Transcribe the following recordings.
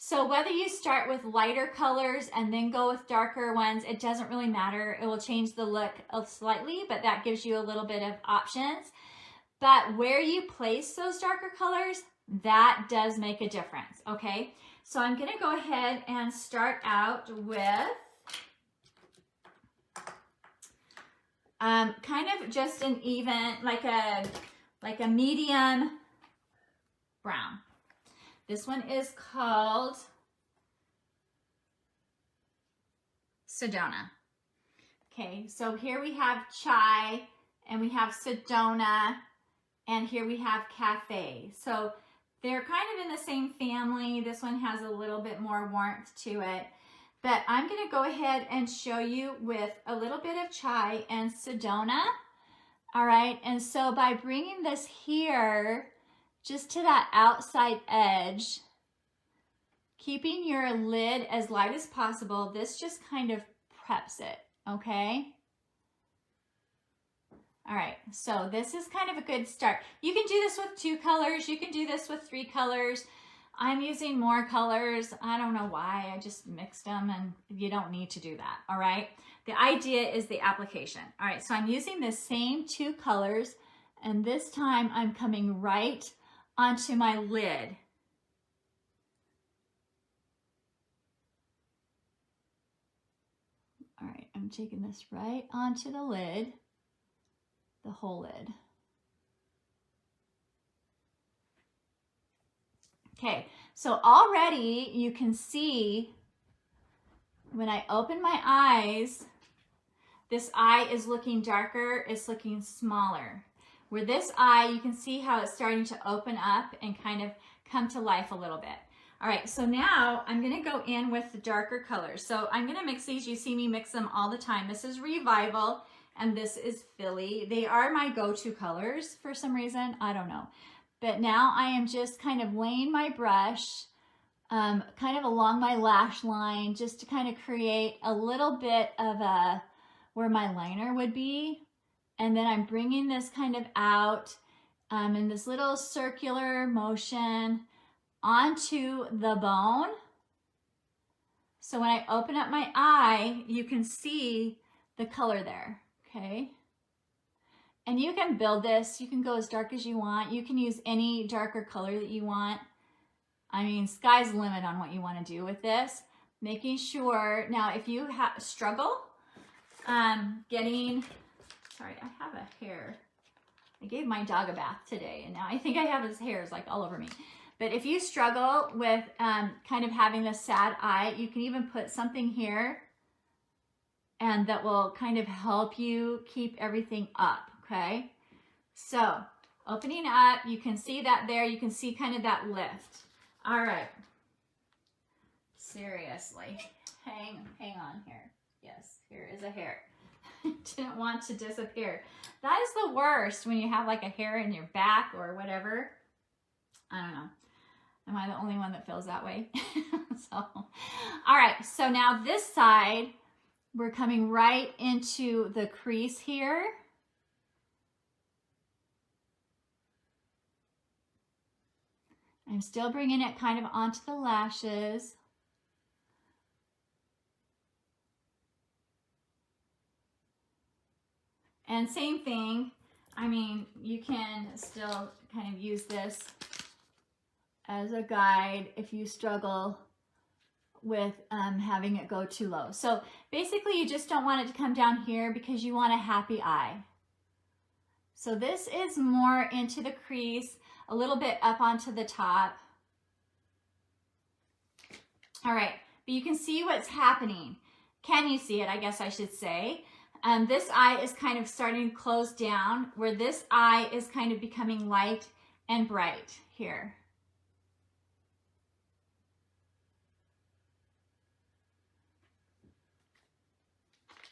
So whether you start with lighter colors and then go with darker ones, it doesn't really matter. It will change the look slightly, but that gives you a little bit of options. But where you place those darker colors, that does make a difference, okay? So I'm gonna go ahead and start out with kind of just an even, like a medium brown. This one is called Sedona. Okay, so here we have chai, and we have Sedona, and here we have cafe. So they're kind of in the same family. This one has a little bit more warmth to it. But I'm going to go ahead and show you with a little bit of chai and Sedona. All right, and so by bringing this here, just to that outside edge, keeping your lid as light as possible, this just kind of preps it, okay? All right, so this is kind of a good start. You can do this with 2 colors. You can do this with 3 colors. I'm using more colors. I don't know why. I just mixed them, and you don't need to do that, all right? The idea is the application. All right, so I'm using the same 2 colors, and this time I'm coming right onto my lid. All right, I'm taking this right onto the lid, the whole lid. Okay, so already you can see when I open my eyes, this eye is looking darker, it's looking smaller. Where this eye, you can see how it's starting to open up and kind of come to life a little bit. All right, so now I'm gonna go in with the darker colors. So I'm gonna mix these. You see me mix them all the time. This is Revival and this is Philly. They are my go-to colors for some reason, I don't know. But now I am just kind of laying my brush kind of along my lash line just to kind of create a little bit of a, where my liner would be. And then I'm bringing this kind of out in this little circular motion onto the bone. So when I open up my eye, you can see the color there, okay? And you can build this. You can go as dark as you want. You can use any darker color that you want. I mean, sky's the limit on what you want to do with this. Making sure, now if you struggle getting, sorry, I have a hair. I gave my dog a bath today, and now I think I have his hairs like all over me. But if you struggle with kind of having this sad eye, you can even put something here and that will kind of help you keep everything up, okay? So opening up, you can see that there, you can see kind of that lift. All right, seriously, hang on here. Yes, here is a hair. Didn't want to disappear. That is the worst when you have like a hair in your back or whatever. I don't know. Am I the only one that feels that way? So, all right, so now this side, we're coming right into the crease here. I'm still bringing it kind of onto the lashes. And same thing, I mean, you can still kind of use this as a guide if you struggle with having it go too low. So basically you just don't want it to come down here because you want a happy eye. So this is more into the crease, a little bit up onto the top. All right, but you can see what's happening. Can you see it? I guess I should say. This eye is kind of starting to close down, where this eye is kind of becoming light and bright here.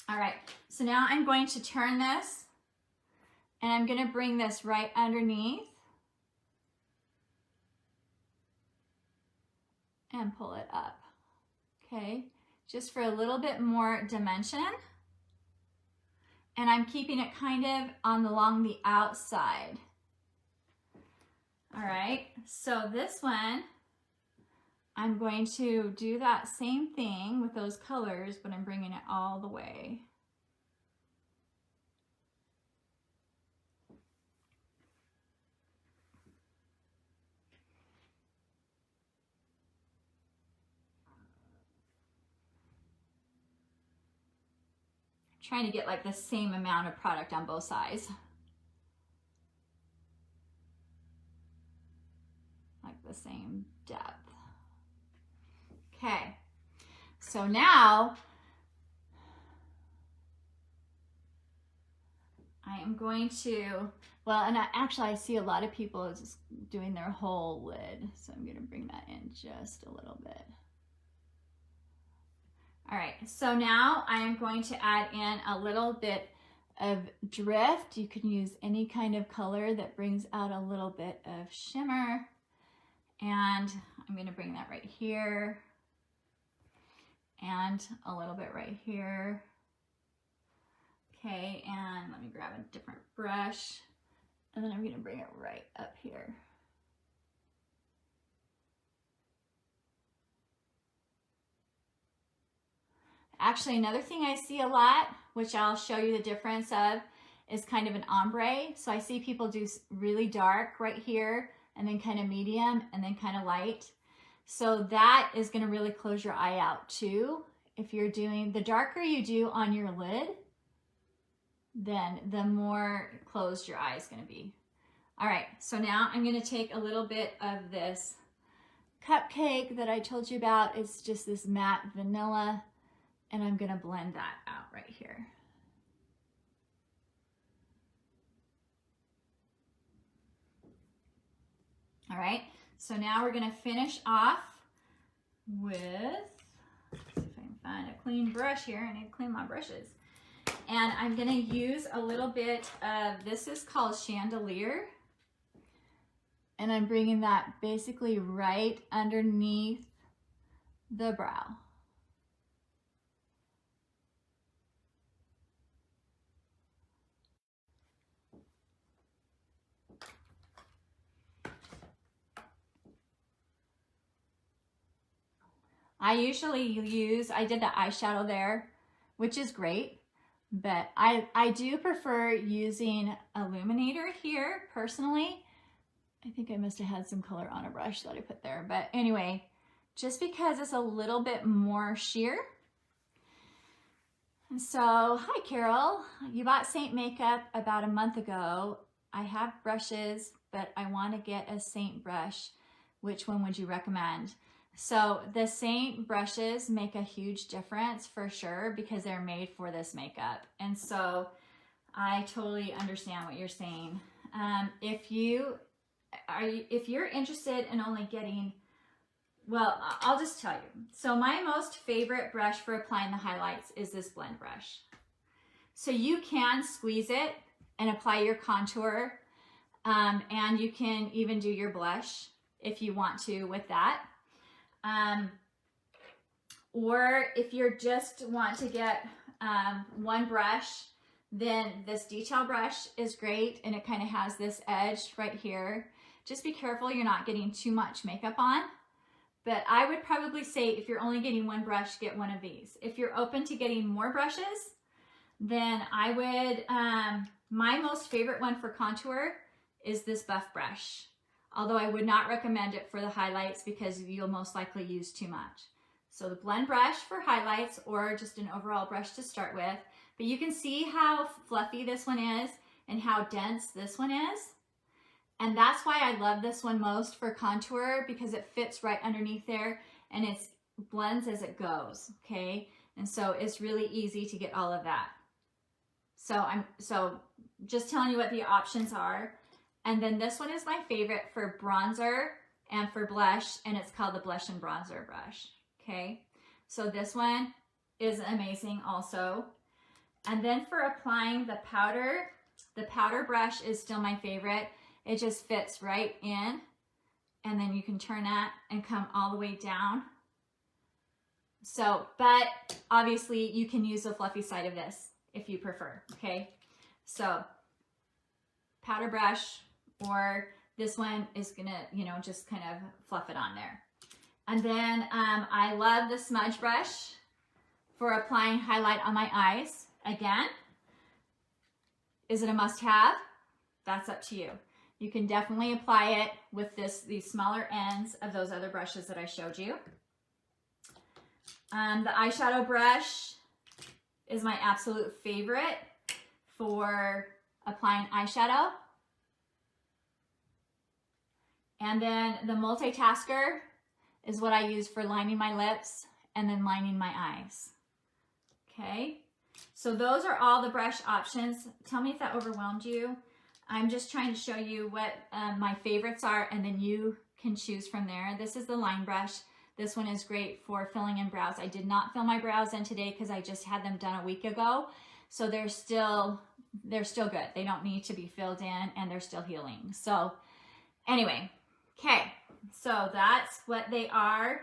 All right, so now I'm going to turn this and I'm going to bring this right underneath and pull it up, okay? Just for a little bit more dimension. And I'm keeping it kind of along the outside. All right, so this one, I'm going to do that same thing with those colors, but I'm bringing it all the way. Trying to get like the same amount of product on both sides. Like the same depth. Okay, so now I am going to, well, and actually I see a lot of people just doing their whole lid, so I'm gonna bring that in just a little bit. All right, so now I am going to add in a little bit of drift. You can use any kind of color that brings out a little bit of shimmer. And I'm gonna bring that right here. And a little bit right here. Okay, and let me grab a different brush. And then I'm gonna bring it right up here. Actually, another thing I see a lot, which I'll show you the difference of, is kind of an ombre. So I see people do really dark right here, and then kind of medium, and then kind of light. So that is gonna really close your eye out too. If you're doing, the darker you do on your lid, then the more closed your eye is gonna be. All right, so now I'm gonna take a little bit of this cupcake that I told you about. It's just this matte vanilla, and I'm gonna blend that out right here. All right, so now we're gonna finish off with, let's see if I can find a clean brush here. I need to clean my brushes. And I'm gonna use a little bit of, this is called Chandelier. And I'm bringing that basically right underneath the brow. I usually use, I did the eyeshadow there, which is great, but I do prefer using illuminator here personally. I think I must have had some color on a brush that I put there, but anyway, just because it's a little bit more sheer. And so, hi Carol, you bought Saint makeup about a month ago. I have brushes, but I want to get a Saint brush. Which one would you recommend? So the Saint brushes make a huge difference for sure because they're made for this makeup. And so I totally understand what you're saying. If you're interested in only getting, well, I'll just tell you. So my most favorite brush for applying the highlights is this blend brush. So you can squeeze it and apply your contour, and you can even do your blush if you want to with that. Or if you just want to get one brush, then this detail brush is great, and it kind of has this edge right here. Just be careful you're not getting too much makeup on. But I would probably say if you're only getting one brush, get one of these. If you're open to getting more brushes, then I would, my most favorite one for contour is this buff brush. Although I would not recommend it for the highlights because you'll most likely use too much. So the blend brush for highlights, or just an overall brush to start with. But you can see how fluffy this one is and how dense this one is. And that's why I love this one most for contour, because it fits right underneath there and it blends as it goes, okay? And so it's really easy to get all of that. So just telling you what the options are. And then this one is my favorite for bronzer and for blush, and it's called the Blush and Bronzer brush, okay? So this one is amazing also. And then for applying the powder brush is still my favorite. It just fits right in, and then you can turn that and come all the way down. So, but obviously you can use the fluffy side of this if you prefer, okay? So powder brush, or this one is gonna, you know, just kind of fluff it on there. And then I love the Smudge Brush for applying highlight on my eyes. Again, is it a must-have? That's up to you. You can definitely apply it with these smaller ends of those other brushes that I showed you. The eyeshadow brush is my absolute favorite for applying eyeshadow. And then the multitasker is what I use for lining my lips and then lining my eyes. Okay, so those are all the brush options. Tell me if that overwhelmed you. I'm just trying to show you what my favorites are, and then you can choose from there. This is the line brush. This one is great for filling in brows. I did not fill my brows in today because I just had them done a week ago. So they're still good. They don't need to be filled in, and they're still healing. So anyway, okay, so that's what they are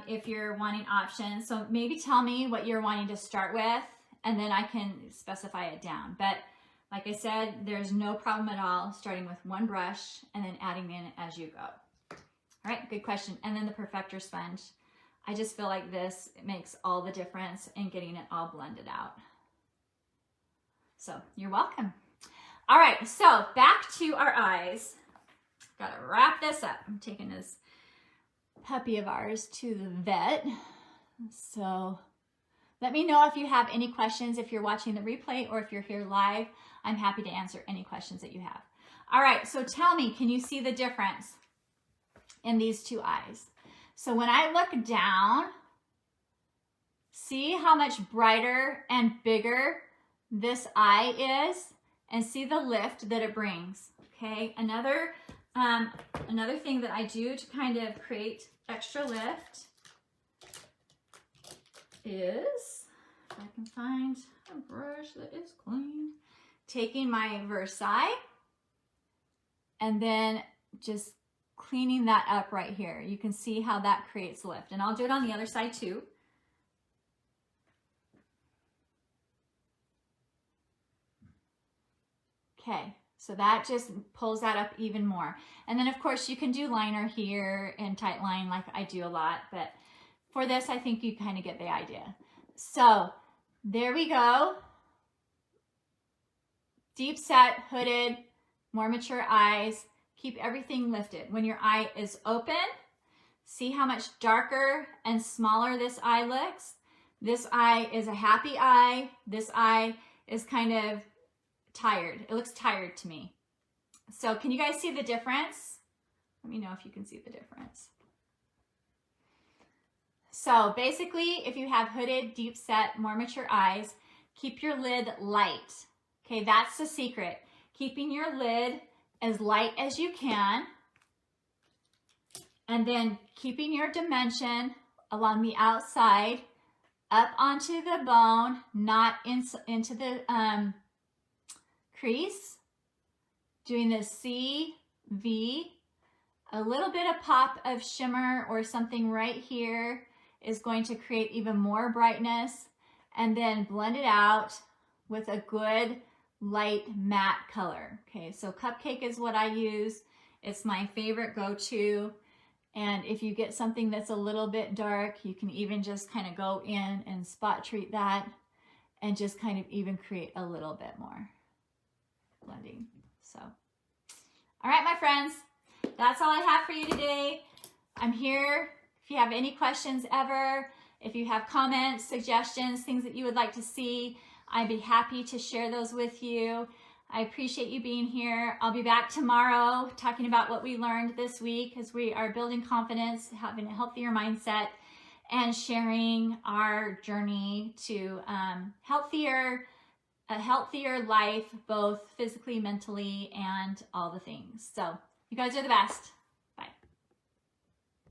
if you're wanting options. So maybe tell me what you're wanting to start with, and then I can specify it down. But like I said, there's no problem at all starting with one brush and then adding in as you go. All right, good question. And then the Perfector sponge. I just feel like this makes all the difference in getting it all blended out. So you're welcome. All right, so back to our eyes. Gotta wrap this up. I'm taking this puppy of ours to the vet. So let me know if you have any questions, if you're watching the replay or if you're here live. I'm happy to answer any questions that you have. All right, so tell me, can you see the difference in these two eyes? So when I look down, see how much brighter and bigger this eye is, and see the lift that it brings. Okay, another thing that I do to kind of create extra lift is, if I can find a brush that is clean, taking my Versailles and then just cleaning that up right here. You can see how that creates lift, and I'll do it on the other side too. Okay, so that just pulls that up even more. And then of course you can do liner here and tight line like I do a lot, but for this I think you kind of get the idea. So there we go. Deep set, hooded, more mature eyes. Keep everything lifted. When your eye is open, see how much darker and smaller this eye looks. This eye is a happy eye. This eye is kind of tired. It looks tired to me. So can you guys see the difference? Let me know if you can see the difference. So basically, if you have hooded, deep set, more mature eyes, keep your lid light. Okay, that's the secret. Keeping your lid as light as you can, and then keeping your dimension along the outside up onto the bone, not into the crease. Doing the C, V, a little bit of pop of shimmer or something right here is going to create even more brightness, and then blend it out with a good light matte color. Okay, so Cupcake is what I use. It's my favorite go-to. And if you get something that's a little bit dark, you can even just kind of go in and spot treat that and just kind of even create a little bit more blending. So, all right, my friends, that's all I have for you today. I'm here if you have any questions ever, if you have comments, suggestions, things that you would like to see, I'd be happy to share those with you. I appreciate you being here. I'll be back tomorrow talking about what we learned this week as we are building confidence, having a healthier mindset, and sharing our journey to a healthier life, both physically, mentally, and all the things. So you guys are the best.